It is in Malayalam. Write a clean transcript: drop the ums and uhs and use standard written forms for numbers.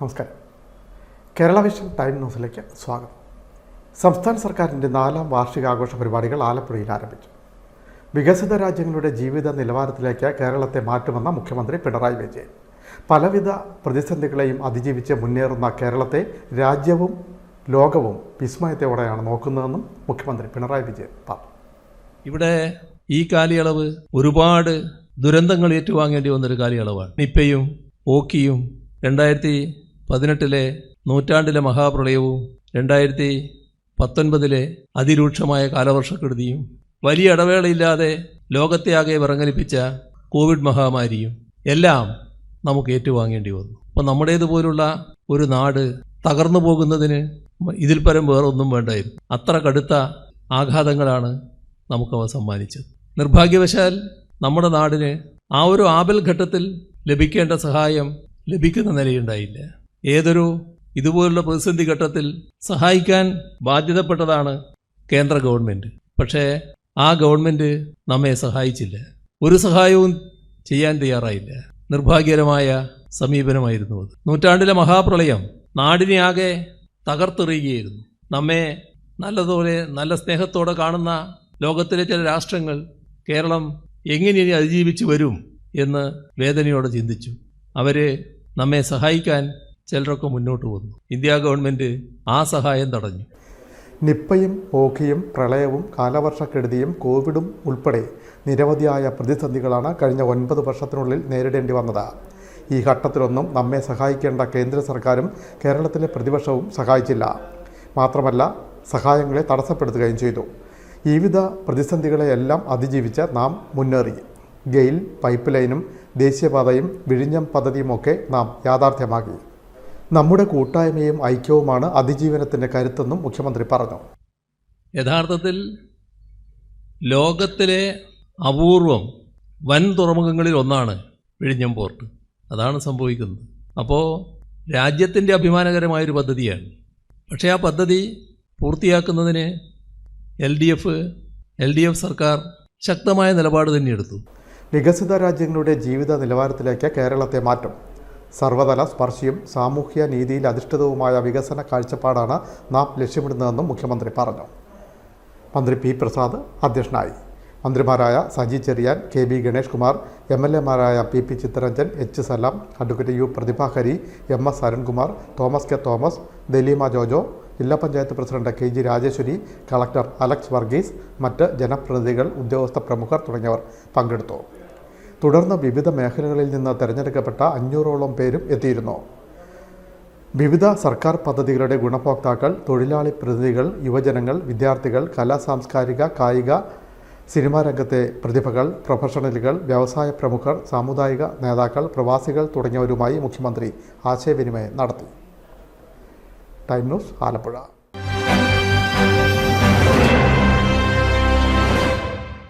നമസ്കാരം. കേരള വിഷൻ ടൈം ന്യൂസിലേക്ക് സ്വാഗതം. സംസ്ഥാന സർക്കാരിൻ്റെ 4ാം വാർഷികാഘോഷ പരിപാടികൾ ആലപ്പുഴയിൽ ആരംഭിച്ചു. വികസിത രാജ്യങ്ങളുടെ ജീവിത നിലവാരത്തിലേക്ക് കേരളത്തെ മാറ്റുമെന്ന മുഖ്യമന്ത്രി പിണറായി വിജയൻ. പലവിധ പ്രതിസന്ധികളെയും അതിജീവിച്ച് മുന്നേറുന്ന കേരളത്തെ രാജ്യവും ലോകവും വിസ്മയത്തോടെയാണ് നോക്കുന്നതെന്നും മുഖ്യമന്ത്രി പിണറായി വിജയൻ പറഞ്ഞു. ഇവിടെ ഈ കാലയളവ് ഒരുപാട് ദുരന്തങ്ങൾ ഏറ്റുവാങ്ങേണ്ടി വന്നൊരു കാലയളവാണ്. നിപ്പയും ഓക്കിയും 2018 നൂറ്റാണ്ടിലെ മഹാപ്രളയവും 2019 അതിരൂക്ഷമായ കാലവർഷക്കെടുതിയും വലിയ ഇടവേളയില്ലാതെ ലോകത്തെ ആകെ വിറങ്ങലിപ്പിച്ച കോവിഡ് മഹാമാരിയും എല്ലാം നമുക്ക് ഏറ്റുവാങ്ങേണ്ടി വന്നു. അപ്പം നമ്മുടേതുപോലുള്ള ഒരു നാട് തകർന്നു പോകുന്നതിന് ഇതിൽ പരം വേറെ ഒന്നും വേണ്ടായിരുന്നു. അത്ര കടുത്ത ആഘാതങ്ങളാണ് നമുക്കവ സമ്മാനിച്ചത്. നിർഭാഗ്യവശാൽ നമ്മുടെ നാടിന് ആ ഒരു ആപൽ ഘട്ടത്തിൽ ലഭിക്കേണ്ട സഹായം ലഭിക്കുന്ന നിലയുണ്ടായില്ല. ഏതൊരു ഇതുപോലുള്ള പ്രതിസന്ധി ഘട്ടത്തിൽ സഹായിക്കാൻ ബാധ്യതപ്പെട്ടതാണ് കേന്ദ്ര ഗവൺമെൻറ്. പക്ഷേ ആ ഗവൺമെൻറ് നമ്മെ സഹായിച്ചില്ല. ഒരു സഹായവും ചെയ്യാൻ തയ്യാറായില്ല. നിർഭാഗ്യകരമായ സമീപനമായിരുന്നു അത്. നൂറ്റാണ്ടിലെ മഹാപ്രളയം നാടിനെ ആകെ തകർത്തെറിയുകയായിരുന്നു. നമ്മെ നല്ലതുപോലെ നല്ല സ്നേഹത്തോടെ കാണുന്ന ലോകത്തിലെ ചില രാഷ്ട്രങ്ങൾ കേരളം എങ്ങനെ ഇനി അതിജീവിച്ച് വരും എന്ന് വേദനയോടെ ചിന്തിച്ചു. അവർ നമ്മെ സഹായിക്കാൻ ചിലരൊക്കെ മുന്നോട്ട് വന്നു. ഇന്ത്യ ഗവൺമെൻറ് ആ സഹായം തടഞ്ഞു. നിപ്പയും ഓഖിയും പ്രളയവും കാലവർഷക്കെടുതിയും കോവിഡും ഉൾപ്പെടെ നിരവധിയായ പ്രതിസന്ധികളാണ് കഴിഞ്ഞ 9 വർഷത്തിനുള്ളിൽ നേരിടേണ്ടി വന്നത്. ഈ ഘട്ടത്തിലൊന്നും നമ്മെ സഹായിക്കേണ്ട കേന്ദ്ര സർക്കാരും കേരളത്തിലെ പ്രതിപക്ഷവും സഹായിച്ചില്ല. മാത്രമല്ല, സഹായങ്ങളെ തടസ്സപ്പെടുത്തുകയും ചെയ്തു. വിവിധ പ്രതിസന്ധികളെയെല്ലാം അതിജീവിച്ച് നാം മുന്നേറി. ഗെയിൽ പൈപ്പ് ലൈനും ദേശീയപാതയും വിഴിഞ്ഞം പദ്ധതിയുമൊക്കെ നാം യാഥാർത്ഥ്യമാക്കി. നമ്മുടെ കൂട്ടായ്മയും ഐക്യവുമാണ് അതിജീവനത്തിൻ്റെ കരുത്തെന്നും മുഖ്യമന്ത്രി പറഞ്ഞു. യഥാർത്ഥത്തിൽ ലോകത്തിലെ അപൂർവം വൻ തുറമുഖങ്ങളിൽ ഒന്നാണ് വിഴിഞ്ഞം പോർട്ട്. അതാണ് സംഭവിക്കുന്നത്. അപ്പോൾ രാജ്യത്തിൻ്റെ അഭിമാനകരമായൊരു പദ്ധതിയാണ്. പക്ഷേ ആ പദ്ധതി പൂർത്തിയാക്കുന്നതിന് എൽ ഡി എഫ് സർക്കാർ ശക്തമായ നിലപാട് തന്നെ എടുത്തു. വികസിത രാജ്യങ്ങളുടെ ജീവിത നിലവാരത്തിലേക്ക് കേരളത്തെ മാറ്റും. സർവതല സ്പർശിയും സാമൂഹ്യ നീതിയിൽ അധിഷ്ഠിതവുമായ വികസന കാഴ്ചപ്പാടാണ് നാം ലക്ഷ്യമിടുന്നതെന്നും മുഖ്യമന്ത്രി പറഞ്ഞു. മന്ത്രി പി പ്രസാദ് അധ്യക്ഷനായി. മന്ത്രിമാരായ Saji Cherian, K B Ganesh Kumar, MLA മാരായ PP Chitharanjan, H Salam, advocate U Prathibhahari, MS Arunkumar, Thomas K Thomas, Daleema Jojo, ജില്ലാ പഞ്ചായത്ത് പ്രസിഡന്റ് KG രാജേശ്വരി, കളക്ടർ അലക്സ് വർഗീസ്, മറ്റ് ജനപ്രതിനിധികൾ, ഉദ്യോഗസ്ഥ പ്രമുഖർ തുടങ്ങിയവർ പങ്കെടുത്തു. തുടർന്ന് വിവിധ മേഖലകളിൽ നിന്ന് തിരഞ്ഞെടുക്കപ്പെട്ട 500ഓളം പേരും എത്തിയിരുന്നു. വിവിധ സർക്കാർ പദ്ധതികളുടെ ഗുണഭോക്താക്കൾ, തൊഴിലാളി പ്രതിനിധികൾ, യുവജനങ്ങൾ, വിദ്യാർത്ഥികൾ, കലാ സാംസ്കാരിക കായിക സിനിമാ രംഗത്തെ പ്രതിഭകൾ, പ്രൊഫഷണലുകൾ, വ്യവസായ പ്രമുഖർ, സാമുദായിക നേതാക്കൾ, പ്രവാസികൾ തുടങ്ങിയവരുമായി മുഖ്യമന്ത്രി ആശയവിനിമയം നടത്തി. Time news, Alappuzha.